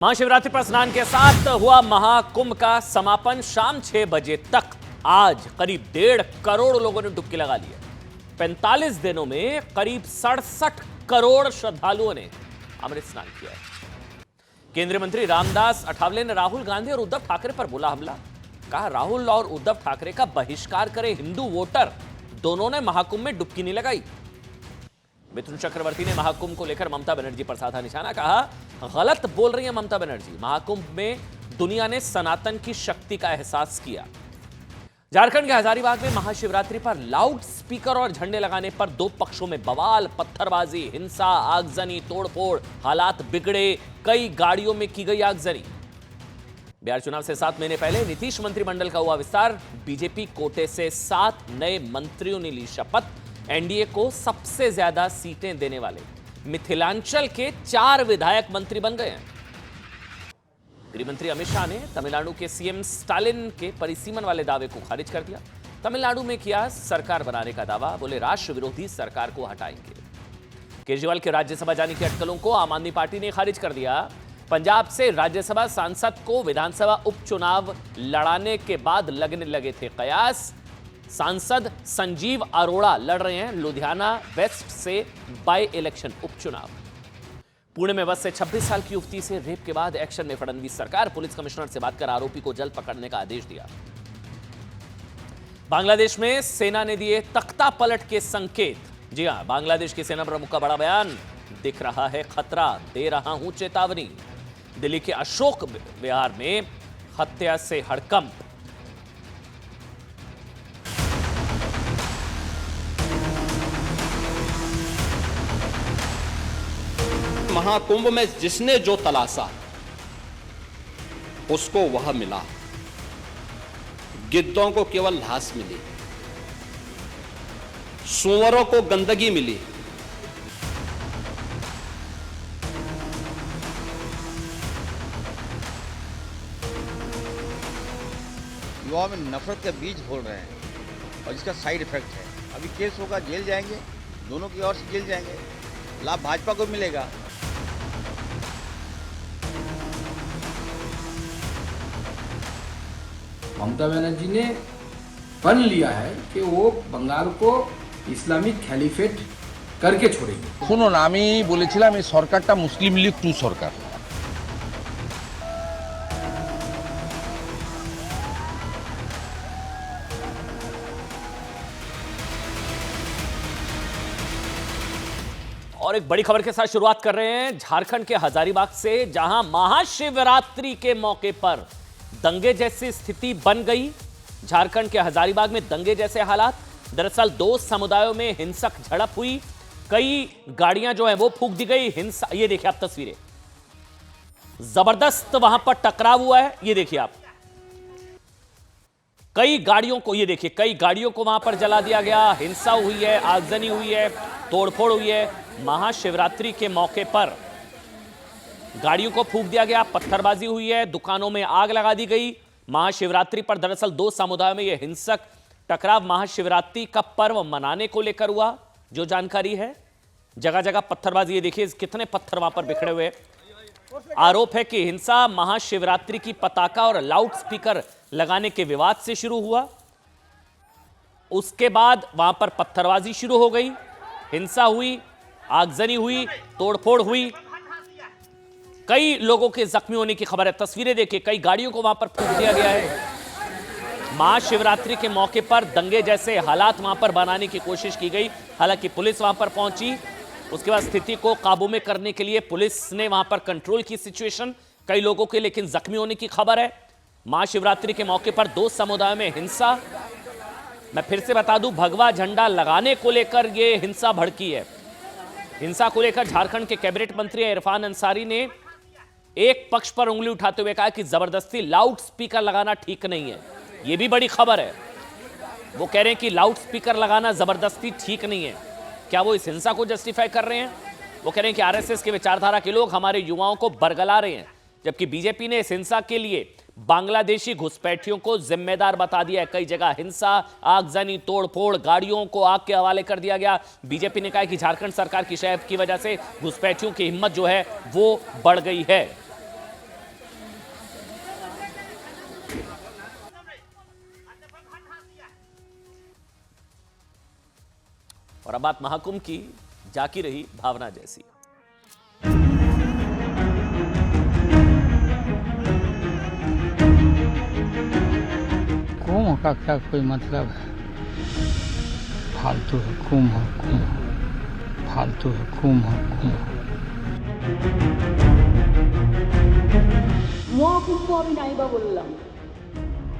महाशिवरात्रि पर स्नान के साथ हुआ महाकुंभ का समापन शाम 6 बजे तक। आज करीब 1.5 करोड़ लोगों ने डुबकी लगा ली है। 45 दिनों में करीब 67 करोड़ श्रद्धालुओं ने अमृत स्नान किया है। केंद्रीय मंत्री रामदास अठावले ने राहुल गांधी और उद्धव ठाकरे पर बोला हमला। कहा राहुल और उद्धव ठाकरे का बहिष्कार करे हिंदू वोटर। दोनों ने महाकुंभ में डुबकी नहीं लगाई। मिथुन चक्रवर्ती ने महाकुंभ को लेकर ममता बनर्जी पर साधा निशाना। कहा गलत बोल रही है ममता बनर्जी। महाकुंभ में दुनिया ने सनातन की शक्ति का एहसास किया। झारखंड के हजारीबाग में महाशिवरात्रि पर लाउड स्पीकर और झंडे लगाने पर दो पक्षों में बवाल, पत्थरबाजी, हिंसा, आगजनी, तोड़फोड़, हालात बिगड़े। कई गाड़ियों में की गई आगजनी। बिहार चुनाव से 7 महीने पहले नीतीश मंत्रिमंडल का हुआ विस्तार। बीजेपी कोटे से 7 नए मंत्रियों ने ली शपथ। एनडीए को सबसे ज्यादा सीटें देने वाले मिथिलांचल के 4 विधायक मंत्री बन गए हैं। गृह मंत्री अमित शाह ने तमिलनाडु के सीएम स्टालिन के परिसीमन वाले दावे को खारिज कर दिया। तमिलनाडु में किया सरकार बनाने का दावा। बोले राष्ट्र विरोधी सरकार को हटाएंगे। केजरीवाल के राज्यसभा जाने की अटकलों को आम आदमी पार्टी ने खारिज कर दिया। पंजाब से राज्यसभा सांसद को विधानसभा उपचुनाव लड़ाने के बाद लगने लगे थे कयास। सांसद संजीव अरोड़ा लड़ रहे हैं लुधियाना वेस्ट से बाय इलेक्शन उपचुनाव। पुणे में बस से 26 साल की युवती से रेप के बाद एक्शन में फडणवीस सरकार। पुलिस कमिश्नर से बात कर आरोपी को जल्द पकड़ने का आदेश दिया। बांग्लादेश में सेना ने दिए तख्ता पलट के संकेत। जी हां, बांग्लादेश की सेना प्रमुख का बड़ा बयान। दिख रहा है खतरा, दे रहा हूं चेतावनी। दिल्ली के अशोक विहार में हत्या से हड़कंप। महाकुंभ में जिसने जो तलाशा उसको वह मिला। गिद्धों को केवल घास मिली, सूअरों को गंदगी मिली। युवाओं में नफरत के बीज बोल रहे हैं और इसका साइड इफेक्ट है। अभी केस होगा, जेल जाएंगे, दोनों की ओर से जेल जाएंगे। लाभ भाजपा को मिलेगा। ममता बनर्जी ने पन लिया है कि वो बंगाल को इस्लामिक खलीफेट करके छोड़ेंगे। শুনুন, আমি বলেছিলাম এই সরকারটা মুসলিম লীগ 2 সরকার। और एक बड़ी खबर के साथ शुरुआत कर रहे हैं झारखंड के हजारीबाग से, जहां महाशिवरात्रि के मौके पर दंगे जैसी स्थिति बन गई। झारखंड के हजारीबाग में दंगे जैसे हालात। दरअसल 2 समुदायों में हिंसक झड़प हुई। कई गाड़ियां जो है वो फूंक दी गई। हिंसा, ये देखिए आप तस्वीरें, जबरदस्त वहां पर टकराव हुआ है। ये देखिए आप, कई गाड़ियों को, ये देखिए कई गाड़ियों को वहां पर जला दिया गया। हिंसा हुई है, आगजनी हुई है, तोड़फोड़ हुई है। महाशिवरात्रि के मौके पर गाड़ियों को फूंक दिया गया, पत्थरबाजी हुई है, दुकानों में आग लगा दी गई। महाशिवरात्रि पर दरअसल 2 समुदायों में यह हिंसक टकराव महाशिवरात्रि का पर्व मनाने को लेकर हुआ, जो जानकारी है। जगह जगह पत्थरबाजी, ये देखिए कितने पत्थर वहां पर बिखरे हुए। आरोप है कि हिंसा महाशिवरात्रि की पताका और लाउड स्पीकर लगाने के विवाद से शुरू हुआ। उसके बाद वहां पर पत्थरबाजी शुरू हो गई, हिंसा हुई, आगजनी हुई, तोड़फोड़ हुई। कई लोगों के जख्मी होने की खबर है। तस्वीरें देखिए, कई गाड़ियों को वहां पर फूंक दिया गया है। महाशिवरात्रि के मौके पर दंगे जैसे हालात वहां पर बनाने की कोशिश की गई। हालांकि पुलिस वहां पर पहुंची, उसके बाद स्थिति को काबू में करने के लिए पुलिस ने वहां पर कंट्रोल की सिचुएशन। कई लोगों के लेकिन जख्मी होने की खबर है। महाशिवरात्रि के मौके पर 2 समुदायों में हिंसा। मैं फिर से बता दूं, भगवा झंडा लगाने को लेकर यह हिंसा भड़की है। हिंसा को लेकर झारखंड के कैबिनेट मंत्री इरफान अंसारी ने एक पक्ष पर उंगली उठाते हुए कहा कि जबरदस्ती लाउड स्पीकर लगाना ठीक नहीं है। यह भी बड़ी खबर है। वो कह रहे हैं कि लाउड स्पीकर लगाना जबरदस्ती ठीक नहीं है। क्या वो इस हिंसा को जस्टिफाई कर रहे हैं? वो कह रहे हैं कि आरएसएस के विचारधारा के लोग हमारे युवाओं को बरगला रहे हैं, जबकि बीजेपी ने इस हिंसा के लिए बांग्लादेशी घुसपैठियों को जिम्मेदार बता दिया है। कई जगह हिंसा, आगजनी, तोड़फोड़, गाड़ियों को आग के हवाले कर दिया गया। बीजेपी ने कहा कि झारखंड सरकार की शहर की वजह से घुसपैठियों की हिम्मत जो है वो बढ़ गई है। और अब बात महाकुंभ की, जाकी रही भावना जैसी। कुंभ का क्या कोई मतलब है? फालतू है कुंभ, फालतू है कुंभ। মহাকুম্ভ আমি নাইবা বললাম,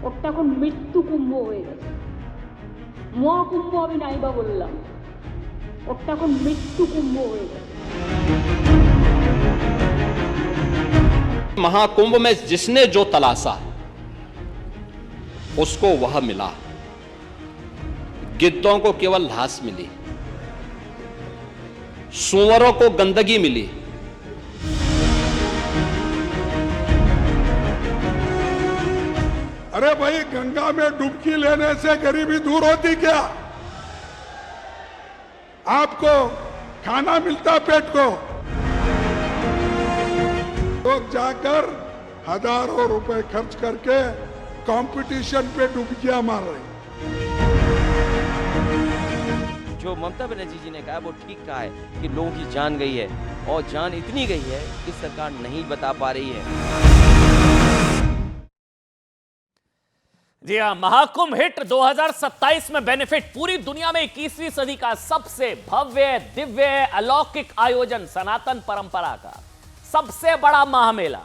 ওটা এখন মৃত্যু কুম্ভ হয়ে গেছে। মহাকুম্ভ আমি নাইবা বললাম, ওটা এখন মৃত্যু কুম্ভ হয়ে গেছে। महाकुंभ में जिसने जो तलाशा उसको वह मिला। गिद्धों को केवल घास मिली, सूअरों को गंदगी मिली। अरे भाई, गंगा में डुबकी लेने से गरीबी दूर होती क्या? आपको खाना मिलता पेट को, लोग जाकर हजारों रुपए खर्च करके कंपटीशन पे डुबकियां मार रहे हैं। जो ममता बनर्जी जी ने कहा वो ठीक कहा है कि लोगों की जान गई है, और जान इतनी गई है कि सरकार नहीं बता पा रही है। जी हाँ, महाकुंभ हिट 2027 में बेनिफिट पूरी दुनिया में 21वीं सदी का सबसे भव्य, दिव्य, अलौकिक आयोजन, सनातन परंपरा का सबसे बड़ा महामेला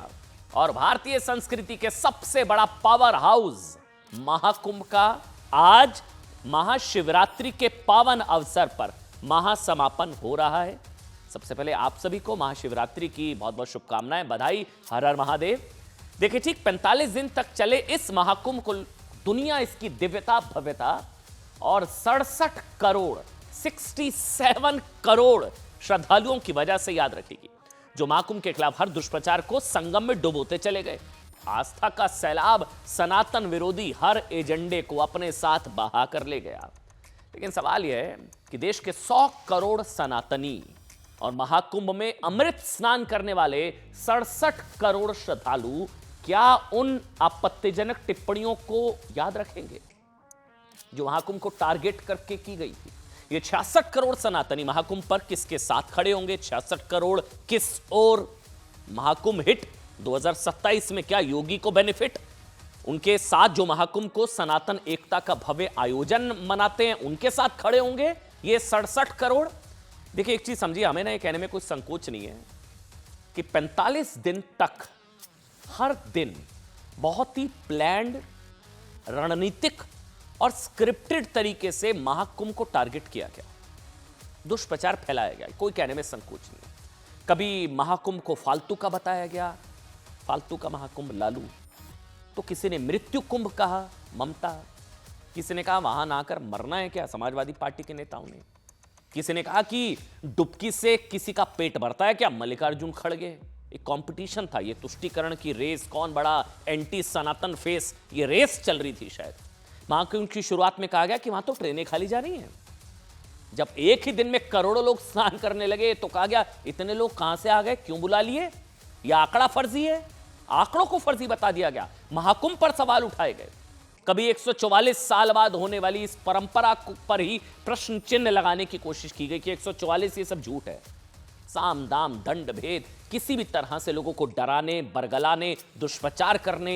और भारतीय संस्कृति के सबसे बड़ा पावर हाउस महाकुंभ का आज महाशिवरात्रि के पावन अवसर पर महासमापन हो रहा है। सबसे पहले आप सभी को महाशिवरात्रि की बहुत बहुत शुभकामनाएं, बधाई, हर हर महादेव। देखिए, ठीक 45 दिन तक चले इस महाकुंभ को दुनिया इसकी दिव्यता, भव्यता और 67 करोड़ श्रद्धालुओं की वजह से याद रखेगी, जो महाकुंभ के खिलाफ हर दुष्प्रचार को संगम में डुबोते चले गए। आस्था का सैलाब सनातन विरोधी हर एजेंडे को अपने साथ बहा कर ले गया। लेकिन सवाल यह है कि देश के 100 करोड़ सनातनी और महाकुंभ में अमृत स्नान करने वाले 67 करोड़ श्रद्धालु क्या उन आपत्तिजनक टिप्पणियों को याद रखेंगे जो महाकुंभ को टारगेट करके की गई थी? ये 66 करोड़ सनातनी महाकुंभ पर किसके साथ खड़े होंगे? 66 करोड़ किस ओर? महाकुंभ हिट 2027 में क्या योगी को बेनिफिट? उनके साथ जो महाकुंभ को सनातन एकता का भव्य आयोजन मनाते हैं, उनके साथ खड़े होंगे ये 67 करोड़? देखिए, एक चीज समझिए, हमें ना ये कहने में कुछ संकोच नहीं है कि 45 दिन तक हर दिन बहुत ही प्लान्ड, रणनीतिक और स्क्रिप्टेड तरीके से महाकुंभ को टारगेट किया गया, दुष्प्रचार फैलाया गया, कोई कहने में संकोच नहीं। कभी महाकुंभ को फालतू का बताया गया, फालतू का महाकुंभ लालू, तो किसी ने मृत्यु कुंभ कहा, ममता, किसी ने कहा वहां ना आकर मरना है क्या, समाजवादी पार्टी के नेताओं ने, किसी ने कहा कि डुबकी से किसी का पेट भरता है क्या, मल्लिकार्जुन खड़गे। एक कंपटीशन था, ये तुष्टीकरण की रेस, कौन बड़ा एंटी सनातन फेस, ये रेस चल रही थी शायद। महाकुंभ की शुरुआत में कहा गया कि वहां तो ट्रेनें खाली जा रही हैं। जब एक ही दिन में करोड़ों लोग स्नान करने लगे तो कहा गया इतने लोग कहां से आ गए, क्यों बुला लिए, यह आंकड़ा फर्जी है, आंकड़ों को फर्जी बता दिया गया। महाकुंभ पर सवाल उठाए गए। कभी 144 साल बाद होने वाली इस परंपरा पर ही प्रश्न चिन्ह लगाने की कोशिश की गई कि 144 ये सब झूठ है। साम दाम दंड भेद, किसी भी तरह से लोगों को डराने, बरगलाने, दुष्प्रचार करने,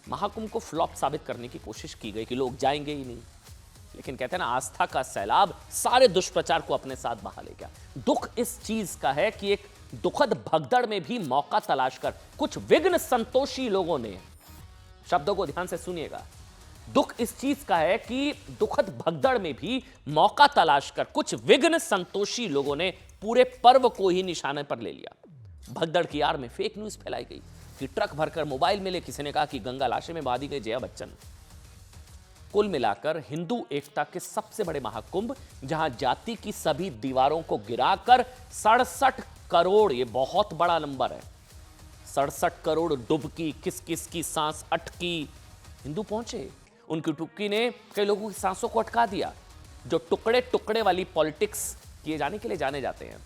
महाकुंभ को फ्लॉप साबित करने की कोशिश की गई कि लोग जाएंगे ही नहीं। लेकिन कहते हैं ना, आस्था का सैलाब सारे दुष्प्रचार को अपने साथ बहा ले गया। दुख इस चीज का है कि एक दुखद भगदड़ में भी मौका तलाश कर कुछ विघ्न संतोषी लोगों ने, शब्दों को ध्यान से सुनिएगा, दुख इस चीज का है कि दुखद भगदड़ में भी मौका तलाश कर कुछ विघ्न संतोषी लोगों ने पूरे पर्व को ही निशाने पर ले लिया। भगदड़ की आड़ में फेक न्यूज फैलाई गई कि ट्रक भरकर मोबाइल मिले, किसी ने कहा कि गंगा लाशें में बहा दी गई जया बच्चन। कुल मिलाकर हिंदू एकता के सबसे बड़े महाकुंभ, जहां जाति की सभी दीवारों को गिराकर 67 करोड़, ये बहुत बड़ा नंबर है, 67 करोड़ डुबकी, किस किस की सांस अटकी, हिंदू पहुंचे। उनकी डुबकी ने कई लोगों की सांसों को अटका दिया, जो टुकड़े टुकड़े वाली पॉलिटिक्स किए जाने के लिए जाने जाते हैं।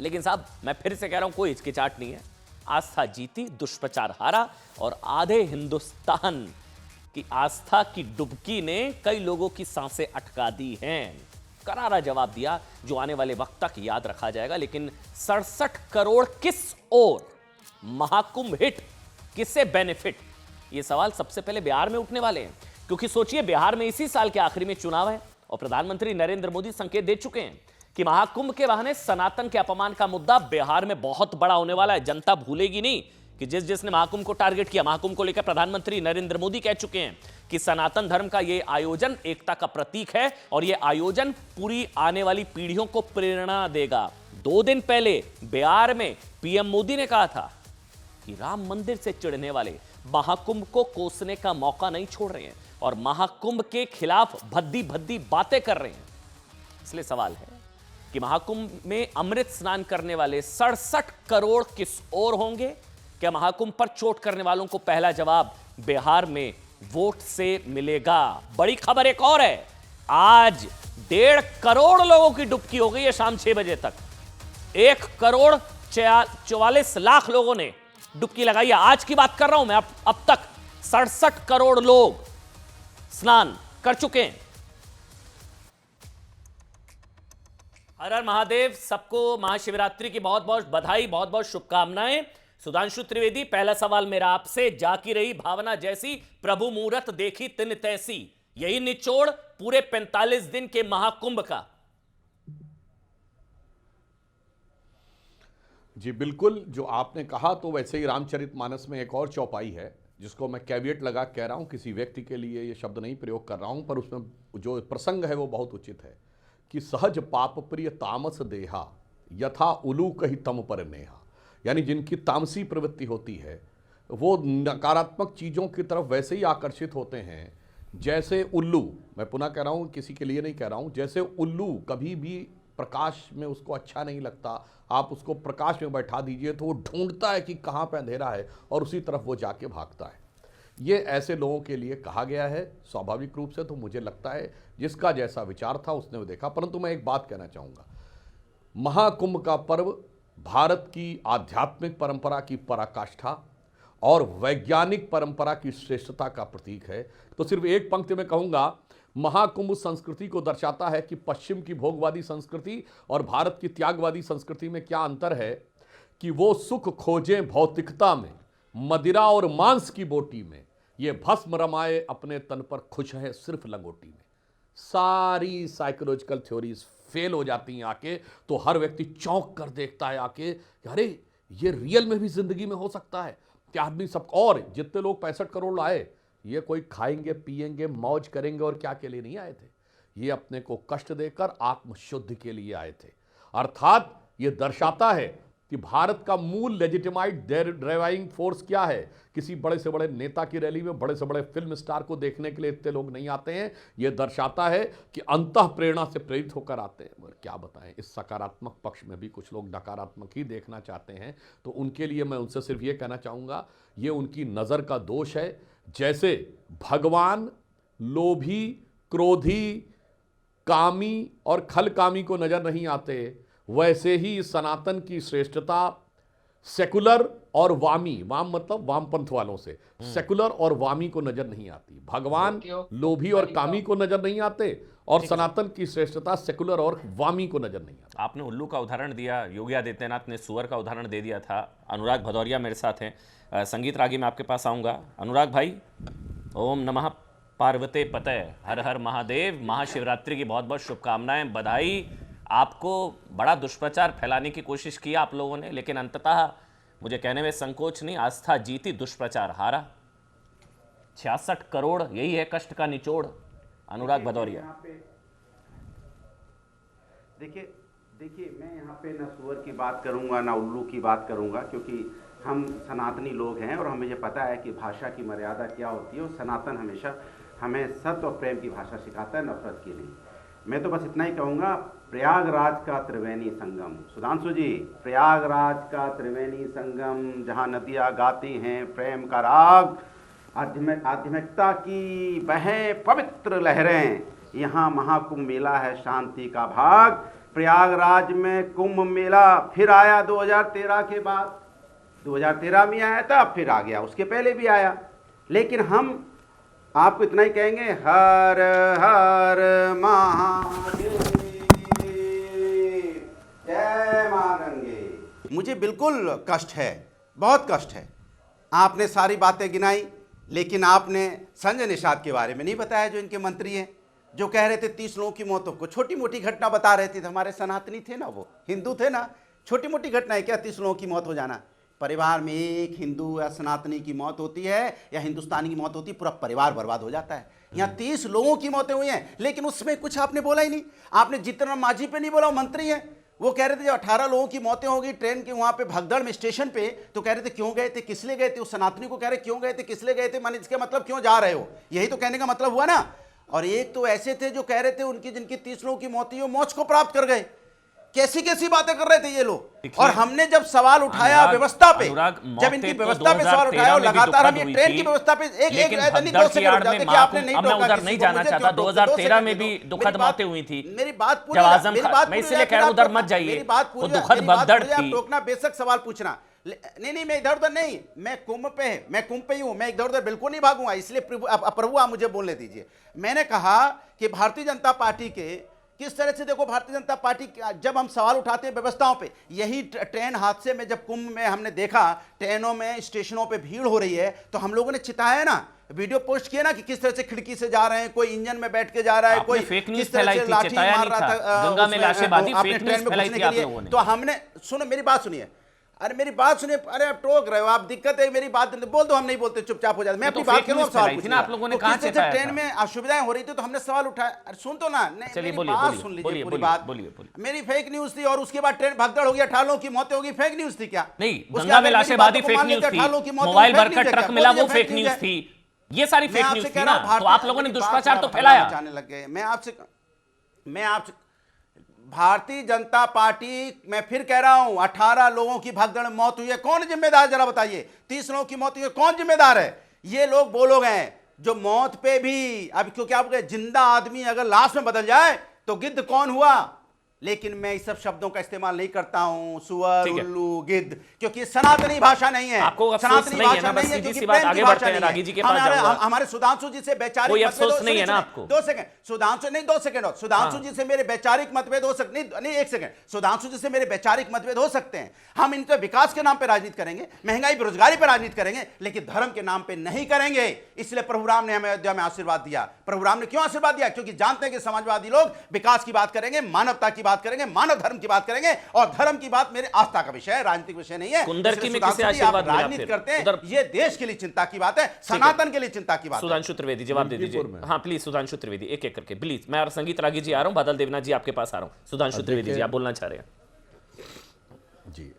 लेकिन साहब, मैं फिर से कह रहा हूं, कोई हिचकिचाहट नहीं है। आस्था जीती, दुष्प्रचार हारा और आधे हिंदुस्तान की आस्था की डुबकी ने कई लोगों की सांसें अटका दी हैं। करारा जवाब दिया जो आने वाले वक्त तक याद रखा जाएगा। लेकिन 67 करोड़ किस ओर, महाकुंभ हिट किससे बेनिफिट, ये सवाल सबसे पहले बिहार में उठने वाले हैं। क्योंकि सोचिए, बिहार में इसी साल के आखिरी में चुनाव है और प्रधानमंत्री नरेंद्र मोदी संकेत दे चुके हैं कि महाकुंभ के बहाने सनातन के अपमान का मुद्दा बिहार में बहुत बड़ा होने वाला है। जनता भूलेगी नहीं कि जिसने महाकुंभ को टारगेट किया, महाकुंभ को लेकर प्रधानमंत्री नरेंद्र मोदी कह चुके हैं कि सनातन धर्म का यह आयोजन एकता का प्रतीक है और यह आयोजन पूरी आने वाली पीढ़ियों को प्रेरणा देगा। 2 दिन पहले बिहार में पीएम मोदी ने कहा था कि राम मंदिर से चिढ़ने वाले महाकुंभ को कोसने का मौका नहीं छोड़ रहे हैं और महाकुंभ के खिलाफ भद्दी भद्दी बातें कर रहे हैं। इसलिए सवाल है कि महाकुंभ में अमृत स्नान करने वाले 67 करोड़ किस ओर होंगे? क्या महाकुंभ पर चोट करने वालों को पहला जवाब बिहार में वोट से मिलेगा? बड़ी खबर एक और है, आज 1.5 करोड़ लोगों की डुबकी हो गई है शाम 6 बजे तक। 1 करोड़ 44 लाख लोगों ने डुबकी लगाई है। आज की बात कर रहा हूं मैं, अब तक 67 करोड़ लोग स्नान कर चुके हैं। हर हर महादेव। सबको महाशिवरात्रि की बहुत बहुत बधाई, बहुत बहुत शुभकामनाएं। सुधांशु त्रिवेदी, पहला सवाल मेरा आपसे, जाकी रही भावना जैसी, प्रभु मुहूर्त देखी तिन तैसी, यही निचोड़ पूरे 45 दिन के महाकुंभ का? जी बिल्कुल, जो आपने कहा तो वैसे ही रामचरितमानस में एक और चौपाई है जिसको मैं कैविएट लगा कह रहा हूं, किसी व्यक्ति के लिए ये शब्द नहीं प्रयोग कर रहा हूं, पर उसमें जो प्रसंग है वो बहुत उचित है कि सहज पाप प्रिय तामस देहा यथा उलू कही तम पर नेहा। यानी जिनकी तामसी प्रवृत्ति होती है वो नकारात्मक चीज़ों की तरफ वैसे ही आकर्षित होते हैं जैसे उल्लू, मैं पुनः कह रहा हूँ, किसी के लिए नहीं कह रहा हूँ, जैसे उल्लू कभी भी प्रकाश में उसको अच्छा नहीं लगता, आप उसको प्रकाश में बैठा दीजिए तो वो ढूंढता है कि कहाँ पे अंधेरा है और उसी तरफ वो जाके भागता है। ये ऐसे लोगों के लिए कहा गया है स्वाभाविक रूप से। तो मुझे लगता है जिसका जैसा विचार था उसने वो देखा। परंतु मैं एक बात कहना चाहूँगा, महाकुंभ का पर्व भारत की आध्यात्मिक परंपरा की पराकाष्ठा और वैज्ञानिक परंपरा की श्रेष्ठता का प्रतीक है। तो सिर्फ एक पंक्ति में कहूँगा, महाकुंभ संस्कृति को दर्शाता है कि पश्चिम की भोगवादी संस्कृति और भारत की त्यागवादी संस्कृति में क्या अंतर है कि वो सुख खोजें भौतिकता में, मदिरा और मांस की बोटी में, ये भस्म रमाए अपने तन पर खुश है सिर्फ लंगोटी में। सारी साइकोलॉजिकल थ्योरीज फेल हो जाती हैं आके, तो हर व्यक्ति चौंक कर देखता है आके, अरे ये रियल में भी जिंदगी में हो सकता है कि आदमी सब। और जितने लोग 65 करोड़ आए, ये कोई खाएंगे पिएंगे मौज करेंगे और क्या के लिए नहीं आए थे, ये अपने को कष्ट देकर आत्मशुद्धि के लिए आए थे। अर्थात ये दर्शाता है कि भारत का मूल लेजिटिमाइट ड्राइविंग फोर्स क्या है। किसी बड़े से बड़े नेता की रैली में बड़े से बड़े फिल्म स्टार को देखने के लिए इतने लोग नहीं आते हैं। यह दर्शाता है कि अंतः प्रेरणा से प्रेरित होकर आते हैं। और क्या बताएं, इस सकारात्मक पक्ष में भी कुछ लोग नकारात्मक ही देखना चाहते हैं। तो उनके लिए मैं उनसे सिर्फ ये कहना चाहूँगा, ये उनकी नज़र का दोष है। जैसे भगवान लोभी, क्रोधी, कामी और खलकामी को नजर नहीं आते, वैसे ही सनातन की श्रेष्ठता सेकुलर और वामी, वाम मतलब वामपंथ वालों से, सेकुलर और वामी को नजर नहीं आती। भगवान लोभी और कामी को नजर नहीं आते और सनातन की श्रेष्ठता सेकुलर और वामी को नजर नहीं आती। आपने उल्लू का उदाहरण दिया, योगी आदित्यनाथ ने सुअर का उदाहरण दे दिया था। अनुराग भदौरिया मेरे साथ हैं, संगीत रागी में आपके पास आऊँगा। अनुराग भाई, ओम नमः पार्वते पतय, हर हर महादेव। महाशिवरात्रि की बहुत बहुत शुभकामनाएं, बधाई। आपको बड़ा दुष्प्रचार फैलाने की कोशिश की आप लोगों ने, लेकिन अंततः मुझे कहने में संकोच नहीं, आस्था जीती, दुष्प्रचार हारा। 66 करोड़, यही है कष्ट का निचोड़। अनुराग भदौरिया, देखिए मैं यहाँ पे ना सुअर की बात करूँगा ना उल्लू की बात करूँगा, क्योंकि हम सनातनी लोग हैं और हमें ये पता है कि भाषा की मर्यादा क्या होती है। और सनातन हमेशा हमें सत्य और प्रेम की भाषा सिखाता है, नफरत की नहीं। मैं तो बस इतना ही कहूँगा, प्रयागराज का त्रिवेणी संगम, सुधांशु जी, प्रयागराज का त्रिवेणी संगम, जहाँ नदियाँ गाती हैं प्रेम का राग, आध्यात्मिकता की बहें पवित्र लहरें, यहाँ महाकुंभ मेला है शांति का भाग। प्रयागराज में कुंभ मेला फिर आया 2013 के बाद, 2013 में आया था, फिर आ गया, उसके पहले भी आया। लेकिन हम आपको इतना ही कहेंगे, हर हर महादेव। मुझे बिल्कुल कष्ट है, बहुत कष्ट है। आपने सारी बातें गिनाई, लेकिन आपने संजय निषाद के बारे में नहीं बताया, जो इनके मंत्री हैं, जो कह रहे थे 30 लोगों की मौतों को छोटी मोटी घटना बता रहे थे। हमारे सनातनी थे ना, वो हिंदू थे ना, छोटी मोटी घटना है क्या 30 लोगों की मौत हो जाना? परिवार में एक हिंदू या सनातनी की मौत होती है या हिंदुस्तानी की मौत होती है, पूरा परिवार बर्बाद हो जाता है। यहाँ 30 लोगों की मौतें हुई हैं, लेकिन उसमें कुछ आपने बोला ही नहीं। आपने जितना मांझी पे नहीं बोला, वो मंत्री है, वो कह रहे थे जब 18 लोगों की मौतें होगी ट्रेन के वहां पे भगदड़ में स्टेशन पे, तो कह रहे थे क्यों गए थे, किस लिए गए थे? उस सनातनी को कह रहे क्यों गए थे, किस लिए गए थे, माने इसका मतलब क्यों जा रहे हो, यही तो कहने का मतलब हुआ ना। और एक तो ऐसे थे जो कह रहे थे उनकी जिनकी 30 लोगों की मौत हुई वो मोक्ष को प्राप्त कर गए। कैसी कैसी बातें कर रहे थे ये लोग। और हमने जब सवाल उठाया व्यवस्था पे, जब इनकी व्यवस्था पे सवाल उठाया, और लगातार हम ये ट्रेन की व्यवस्था पे एक आपने नहीं जाना चाहता। 2013 में भी दुखद मौतें हुई थी। मेरी बात पूरी, मैं इसलिए कह रहा हूं उधर मत जाइए, वो दुखद भगदड़ थी। टोकना बेशक सवाल पूछना, नहीं मैं इधर उधर नहीं, मैं कुंभ पे ही हूं, मैं इधर उधर बिल्कुल नहीं भागूंगा। इसलिए प्रभु आप मुझे बोलने दीजिए। मैंने कहा कि भारतीय जनता पार्टी के किस तरह से, देखो भारतीय जनता पार्टी जब हम सवाल उठाते हैं व्यवस्थाओं पे, यही ट्रेन हादसे में जब कुंभ में हमने देखा ट्रेनों में स्टेशनों पे भीड़ हो रही है, तो हम लोगों ने चिताया ना, वीडियो पोस्ट किया ना कि किस तरह से खिड़की से जा रहे हैं, कोई इंजन में बैठ के जा रहा है, कोई फेक न्यूज़ किस तरह से लाठी मार रहा था गंगा में लाशें बांधी, अपने ट्रेन में घुसने के लिए। तो हमने, सुनो मेरी बात सुनिए, अरे मेरी बात सुनिए, अरे आप टोक रहे हो, आप दिक्कत है, मेरी बात बोल दो, हम नहीं बोलते, चुपचाप हो जाते। मैं अपनी बात करूं, सवाल पूछना। आप लोगों ने कहा कि ट्रेन में असुविधाएं हो रही थी तो हमने सवाल उठाया। अरे सुन तो ना, चलिए बात सुन लीजिए पूरी बात। मेरी फेक न्यूज थी और उसके बाद ट्रेन भगदड़ हो गया, 18 लोगों की मौतें होगी, फेक न्यूज थी क्या? नहीं, गंगा में लाशें बांधी फेक न्यूज थी, मोबाइल भरकर ट्रक मिला वो फेक न्यूज थी, ये सारी फेक न्यूज थी ना। तो आप लोगों ने दुष्प्रचार तो फैलाया। जाने लग गए। मैं आपसे भारतीय जनता पार्टी, मैं फिर कह रहा हूं, 18 लोगों की भगदड़ में मौत हुई है, कौन जिम्मेदार, जरा बताइए। 30 लोगों की मौत हुई है, कौन जिम्मेदार है? ये लोग वो लोग हैं जो मौत पे भी, अब क्योंकि आप जिंदा आदमी अगर लाश में बदल जाए तो गिद्ध कौन हुआ? लेकिन मैं इस सब शब्दों का इस्तेमाल नहीं करता हूं, सुअर, उल्लू, गिद्ध, क्योंकि सनातनी भाषा नहीं है। सनातनी भाषा नहीं है, क्योंकि प्रेम की भाषा नहीं है। हमारे सुधांशु जी से वैचारिक अफसोस नहीं है ना आपको? 2 सेकंड, सुधांशु नहीं, 2 सेकंड, सुधांशु जी से मेरे वैचारिक मतभेद हो सकते, नहीं 1 सेकंड, सुधांशु जी से मेरे वैचारिक मतभेद हो सकते हैं। हम इनके विकास के नाम पे राजनीति करेंगे, महंगाई बेरोजगारी पे राजनीति करेंगे, लेकिन धर्म के नाम पे नहीं करेंगे। इसलिए प्रभु राम ने हमें अयोध्या में आशीर्वाद दिया। प्रभु राम ने क्यों आशीर्वाद दिया? क्योंकि जानते हैं कि समाजवादी लोग विकास की बात करेंगे, मानवता की बात करेंगे, मानव धर्म की बात करेंगे, और धर्म की बात मेरे आस्था का विषय है, राजनीतिक विषय नहीं है। कुंदरकी में किसे आशीर्वाद मिला? राजनीति करते हैं, ये देश के लिए चिंता की बात है, सनातन के लिए चिंता की बात है। सुधांशु त्रिवेदी जवाब दे दीजिए। हाँ प्लीज सुधांशु त्रिवेदी, एक एक करके प्लीज। मैं और संगीत रागी जी आ रहा हूं, बादल देवनाथ जी आपके पास आ रहा हूं। सुधांशु त्रिवेदी जी आप बोलना चाह रहे हैं जी?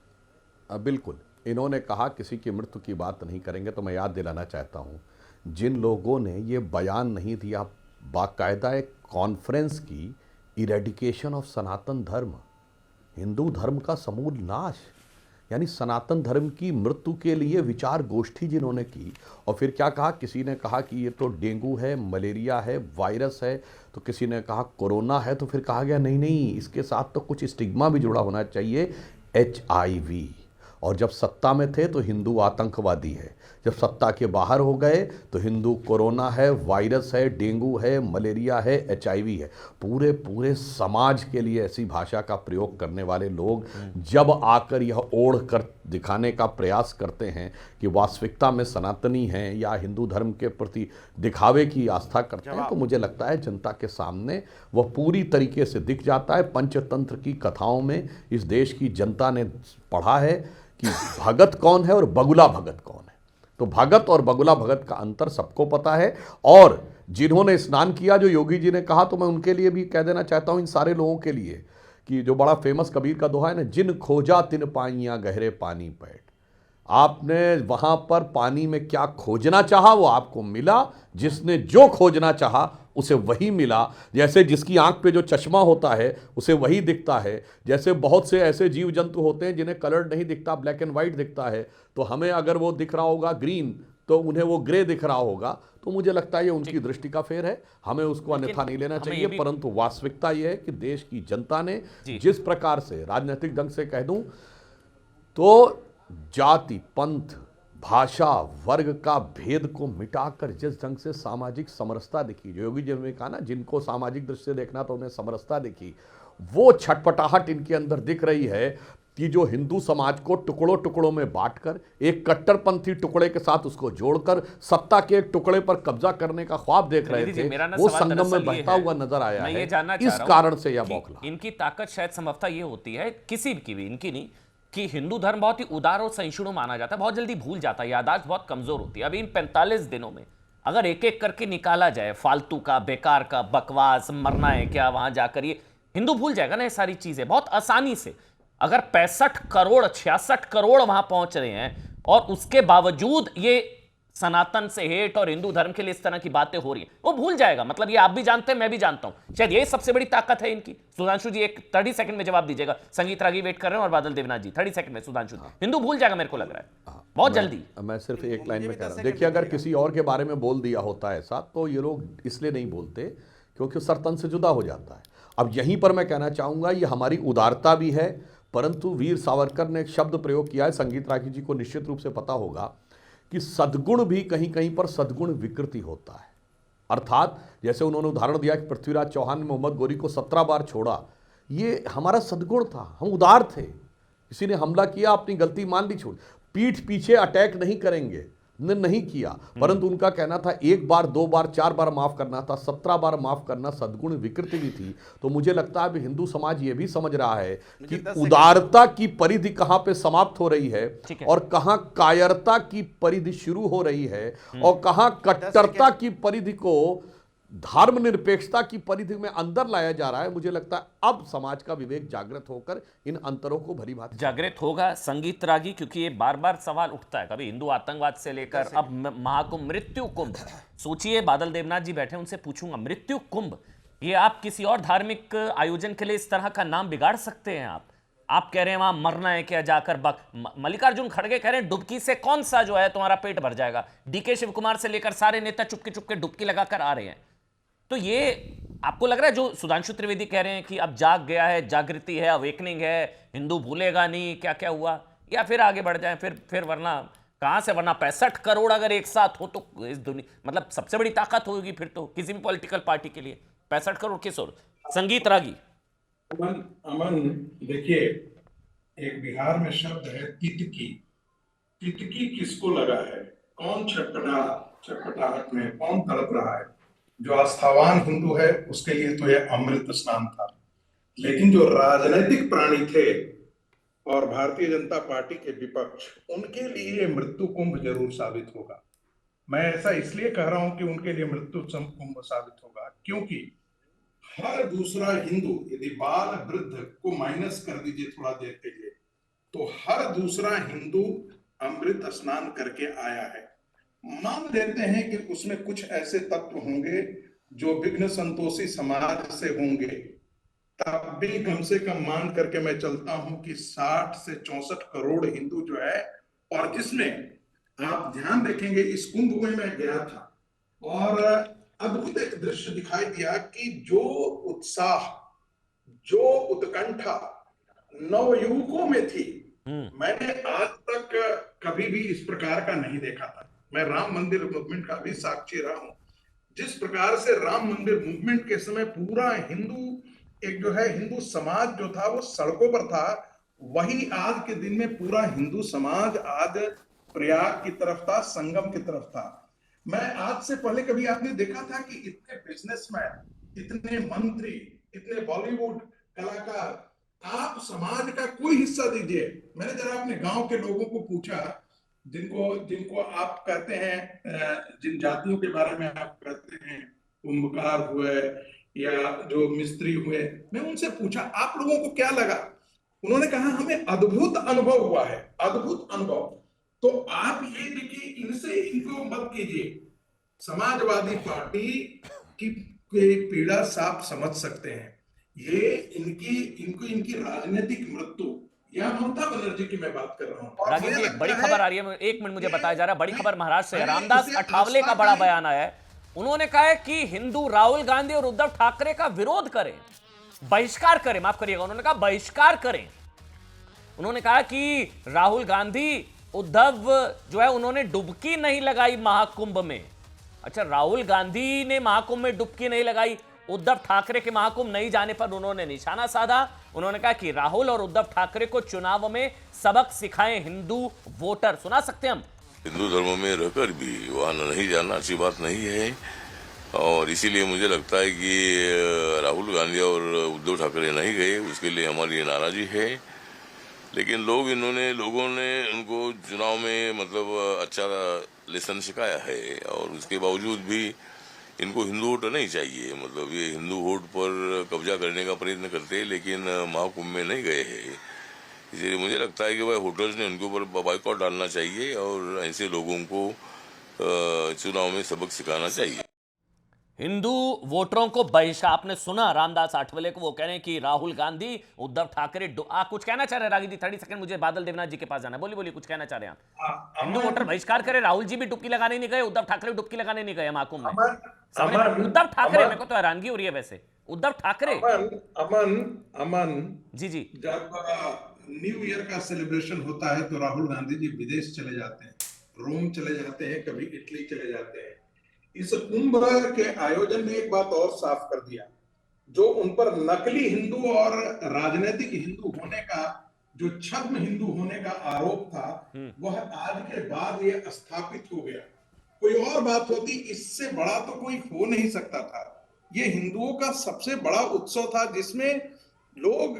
बिल्कुल, इन्होंने कहा किसी की मृत्यु की बात नहीं करेंगे, तो मैं याद दिलाना चाहता हूं, जिन लोगों ने ये बयान नहीं दिया, बाकायदा एक कॉन्फ्रेंस की, इरेडिकेशन ऑफ सनातन धर्म, हिंदू धर्म का समूल नाश, यानी सनातन धर्म की मृत्यु के लिए विचार गोष्ठी जिन्होंने की, और फिर क्या कहा, किसी ने कहा कि ये तो डेंगू है, मलेरिया है, वायरस है, तो किसी ने कहा कोरोना है, तो फिर कहा गया नहीं नहीं, इसके साथ तो कुछ स्टिग्मा भी जुड़ा होना चाहिए, HIV। और जब सत्ता में थे तो हिंदू आतंकवादी है, जब सत्ता के बाहर हो गए तो हिंदू कोरोना है, वायरस है, डेंगू है, मलेरिया है, HIV है। पूरे पूरे समाज के लिए ऐसी भाषा का प्रयोग करने वाले लोग जब आकर यह ओढ़ कर दिखाने का प्रयास करते हैं कि वास्तविकता में सनातनी हैं या हिंदू धर्म के प्रति दिखावे की आस्था करते हैं, तो मुझे लगता है जनता के सामने वह पूरी तरीके से दिख जाता है। पंचतंत्र की कथाओं में इस देश की जनता ने पढ़ा है कि भगत कौन है और बगुला भगत कौन है। तो भगत और बगुला भगत का अंतर सबको पता है। और जिन्होंने स्नान किया, जो योगी जी ने कहा, तो मैं उनके लिए भी कह देना चाहता हूं, इन सारे लोगों के लिए, कि जो बड़ा फेमस कबीर का दोहा है ना, जिन खोजा तिन पाइयां गहरे पानी पैठ। आपने वहां पर पानी में क्या खोजना चाहा वो आपको मिला, जिसने जो खोजना चाहा उसे वही मिला। जैसे जिसकी आंख पे जो चश्मा होता है उसे वही दिखता है, जैसे बहुत से ऐसे जीव जंतु होते हैं जिन्हें कलर नहीं दिखता, ब्लैक एंड वाइट दिखता है, तो हमें अगर वो दिख रहा होगा ग्रीन तो उन्हें वो ग्रे दिख रहा होगा। तो मुझे लगता है ये उनकी दृष्टि का फेर है, हमें उसको अन्यथा नहीं लेना चाहिए। परंतु वास्तविकता ये है कि देश की जनता ने जिस प्रकार से, राजनीतिक ढंग से कह दूं तो, जाति, पंथ, भाषा, वर्ग का भेद को मिटाकर जिस ढंग से सामाजिक समरसता दिखी, जो योगी जी ने कहा ना, जिनको सामाजिक दृष्टि से देखना तो उन्हें समरसता दिखी, वो छटपटाहट इनके अंदर दिख रही है। कि जो हिंदू समाज को टुकड़ों टुकड़ों में बांटकर एक कट्टरपंथी टुकड़े के साथ उसको जोड़कर सत्ता के एक टुकड़े पर कब्जा करने का ख्वाब देख रहे थे, वो संगम में बहता हुआ नजर आया है। इस कारण से यह बौखला। इनकी ताकत शायद संभवतः ये होती है, किसी की भी, इनकी नहीं, कि हिंदू धर्म बहुत ही उदार और सहिष्णु माना जाता है, बहुत जल्दी भूल जाता है, याददाश्त बहुत कमजोर होती है। अभी इन 45 दिनों में अगर एक एक करके निकाला जाए फालतू का, बेकार का, बकवास, मरना है क्या वहां जाकर, ये हिंदू भूल जाएगा ना ये सारी चीजें बहुत आसानी से। अगर 65 करोड़ 66 करोड़ वहां पहुंच रहे हैं और उसके बावजूद ये सनातन से हेट और हिंदू धर्म के लिए इस तरह की बातें हो रही है, वो भूल जाएगा। मतलब ये आप भी जानते हैं, मैं भी जानता हूं, शायद ये सबसे बड़ी ताकत है इनकी। सुधांशु जी एक 30 सेकंड में जवाब दीजिएगा। संगीत रागी वेट कर रहे हैं और बादल देवनाथ जी 30 सेकंड में। सुधांशु जी, हिंदू भूल जाएगा मेरे को लग रहा है बहुत जल्दी। मैं सिर्फ एक लाइन में कह रहा हूं, देखिए अगर किसी और के बारे में बोल दिया होता है ऐसा, तो ये लोग इसलिए नहीं बोलते क्योंकि सरतन से जुदा हो जाता है। अब यहीं पर मैं कहना चाहूंगा, ये हमारी उदारता भी है, परंतु वीर सावरकर ने एक शब्द प्रयोग किया है, संगीत रागी जी को निश्चित रूप से पता होगा, कि सद्गुण भी कहीं कहीं पर सद्गुण विकृति होता है। अर्थात जैसे उन्होंने उदाहरण दिया कि पृथ्वीराज चौहान ने मोहम्मद गोरी को 17 बार छोड़ा, ये हमारा सद्गुण था, हम उदार थे। किसी ने हमला किया, अपनी गलती मान ली, छोड़, पीठ पीछे अटैक नहीं करेंगे, ने नहीं किया, परंतु उनका कहना था 1 बार 2 बार 4 बार माफ करना था, 17 बार माफ करना सद्गुण विकृति भी थी। तो मुझे लगता है अभी हिंदू समाज ये भी समझ रहा है कि उदारता की परिधि कहां पे समाप्त हो रही है और कहां कायरता की परिधि शुरू हो रही है और कहां कट्टरता की परिधि को धर्मनिरपेक्षता की परिधि में अंदर लाया जा रहा है। मुझे लगता है अब समाज का विवेक जागृत होकर इन अंतरों को भली भांति जागृत होगा। संगीत रागी, क्योंकि ये बार बार सवाल उठता है, कभी हिंदू आतंकवाद से लेकर अब महाकुंभ, मृत्यु कुंभ। सोचिए, बादल देवनाथ जी बैठे, उनसे पूछूंगा, मृत्यु कुंभ, ये आप किसी और धार्मिक आयोजन के लिए इस तरह का नाम बिगाड़ सकते हैं? आप कह रहे हैं वहां मरना है क्या जाकर, मल्लिकार्जुन खड़गे कह रहे हैं डुबकी से कौन सा जो है तुम्हारा पेट भर जाएगा। डीके शिव कुमार से लेकर सारे नेता चुपके चुपके डुबकी लगाकर आ रहे हैं। तो ये आपको लग रहा है जो सुधांशु त्रिवेदी कह रहे हैं कि अब जाग गया है, जागृति है, अवेकनिंग है, हिंदू भूलेगा नहीं क्या क्या हुआ, या फिर आगे बढ़ जाए, फिर वरना कहां से, वरना 65 करोड़ अगर एक साथ हो तो इस दुनिया, मतलब सबसे बड़ी ताकत होगी फिर तो किसी भी पॉलिटिकल पार्टी के लिए 65 करोड़ किस और। संगीत रागी। अमन देखिए, एक बिहार में शब्द है तितकी। तितकी किसको लगा है, कौन छटपटाहट में कौन तड़प रहा है? जो आस्थावान हिंदू है उसके लिए तो यह अमृत स्नान था, लेकिन जो राजनीतिक प्राणी थे और भारतीय जनता पार्टी के विपक्ष, उनके लिए मृत्यु कुंभ जरूर साबित होगा। मैं ऐसा इसलिए कह रहा हूं कि उनके लिए मृत्यु कुंभ साबित होगा क्योंकि हर दूसरा हिंदू, यदि बाल वृद्ध को माइनस कर दीजिए थोड़ा देर के लिए, तो हर दूसरा हिंदू अमृत स्नान करके आया है। मान लेते हैं कि उसमें कुछ ऐसे तत्व होंगे जो विघ्न संतोषी समाज से होंगे, तब भी कम से कम मान करके मैं चलता हूं कि 60 से 64 करोड़ हिंदू जो है, और जिसमें आप ध्यान देखेंगे इस कुंभ में मैं गया था और अद्भुत एक दृश्य दिखाई दिया कि जो उत्साह, जो उत्कंठा नवयुवकों में थी, मैंने आज तक कभी भी इस प्रकार का नहीं देखा था। मैं राम मंदिर मूवमेंट का भी साक्षी रहा हूं। जिस प्रकार से राम मंदिर मूवमेंट के समय पूरा हिंदू, एक जो है हिंदू समाज जो था वो सड़कों पर था, वही आज के दिन में पूरा हिंदू समाज आज प्रयाग की तरफ था, संगम की तरफ था। मैं आज से पहले कभी आपने देखा था कि इतने बिजनेसमैन, इतने मंत्री, इतने बॉलीवुड कलाकार, आप समाज का कोई हिस्सा दीजिए। मैंने जरा अपने गांव के लोगों को पूछा, जिनको आप कहते हैं, जिन जातियों के बारे में आप कहते हैं कुंभकार हुए या जो मिस्त्री हुए, मैं उनसे पूछा आप लोगों को क्या लगा? उन्होंने कहा हमें अद्भुत अनुभव हुआ है, अद्भुत अनुभव। तो आप ये देखिए, इनसे इनको मत कीजिए। समाजवादी पार्टी की पीड़ा साफ समझ सकते हैं। ये इनकी राजनीतिक मृत्यु या ममता बनर्जी की मैं बात कर रहा हूं। रागी जी, एक बड़ी खबर आ रही है, 1 मिनट मुझे बताया जा रहा है, बड़ी खबर महाराष्ट्र से। रामदास अठावले का बड़ा बयान आया है। उन्होंने कहा है कि हिंदू राहुल गांधी और उद्धव ठाकरे का विरोध करें, बहिष्कार करें, माफ करिएगा, उन्होंने कहा बहिष्कार करें। उन्होंने कहा कि राहुल गांधी, उद्धव जो है उन्होंने डुबकी नहीं लगाई महाकुंभ में। अच्छा, राहुल गांधी ने महाकुंभ में डुबकी नहीं लगाई, उद्धव ठाकरे के महाकुंभ नहीं जाने पर उन्होंने निशाना साधा। उन्होंने कहा कि राहुल और उद्धव ठाकरे को चुनाव में सबक सिखाएं हिंदू वोटर। सुना सकते हैं हम। हिंदू धर्म में रहकर भी वहाँ नहीं जाना अच्छी बात नहीं है, और इसीलिए मुझे लगता है कि राहुल गांधी और उद्धव ठाकरे नहीं गए, उसके लिए हमारी नाराजगी है। लेकिन लोगों ने उनको चुनाव में मतलब अच्छा लेसन सिखाया है, और उसके बावजूद भी इनको हिंदू वोट नहीं चाहिए। मतलब ये हिंदू वोट पर कब्जा करने का प्रयत्न करते हैं, लेकिन महाकुंभ में नहीं गए हैं। इसलिए मुझे लगता है कि भाई होटल्स ने उनके ऊपर बाइकआउट डालना चाहिए, और ऐसे लोगों को चुनाव में सबक सिखाना चाहिए। हिंदू वोटरों को बहिष्कार, आपने सुना रामदास आठवले को, वो कह रहे हैं कि राहुल गांधी उद्धव ठाकरे कुछ कहना चाह रहे हैं। रागी जी 30 सेकंड, मुझे बादल देवनाथ जी के पास जाना है। बोलिए कुछ कहना चाह रहे हैं आप। हिंदू वोटर बहिष्कार करे, राहुल जी भी डुबकी लगाने नहीं गए, उद्धव ठाकरे भी डुबकी लगाने नहीं गए महाकुंभ में। उद्धव ठाकरे, मेरे को तो हैरानगी हो रही है वैसे, उद्धव ठाकरे। अमन जी, जब न्यू ईयर का सेलिब्रेशन होता है तो राहुल गांधी जी विदेश चले जाते हैं, रोम चले जाते हैं, कभी इटली चले जाते हैं। इस कुंभ के आयोजन ने एक बात और साफ कर दिया, जो उन पर नकली हिंदू और राजनीतिक हिंदू होने का, जो छद्म हिंदू होने का आरोप था, वह आज के बाद ये स्थापित हो गया। कोई और बात होती, इससे बड़ा तो कोई हो नहीं सकता था। ये हिंदुओं का सबसे बड़ा उत्सव था, जिसमें लोग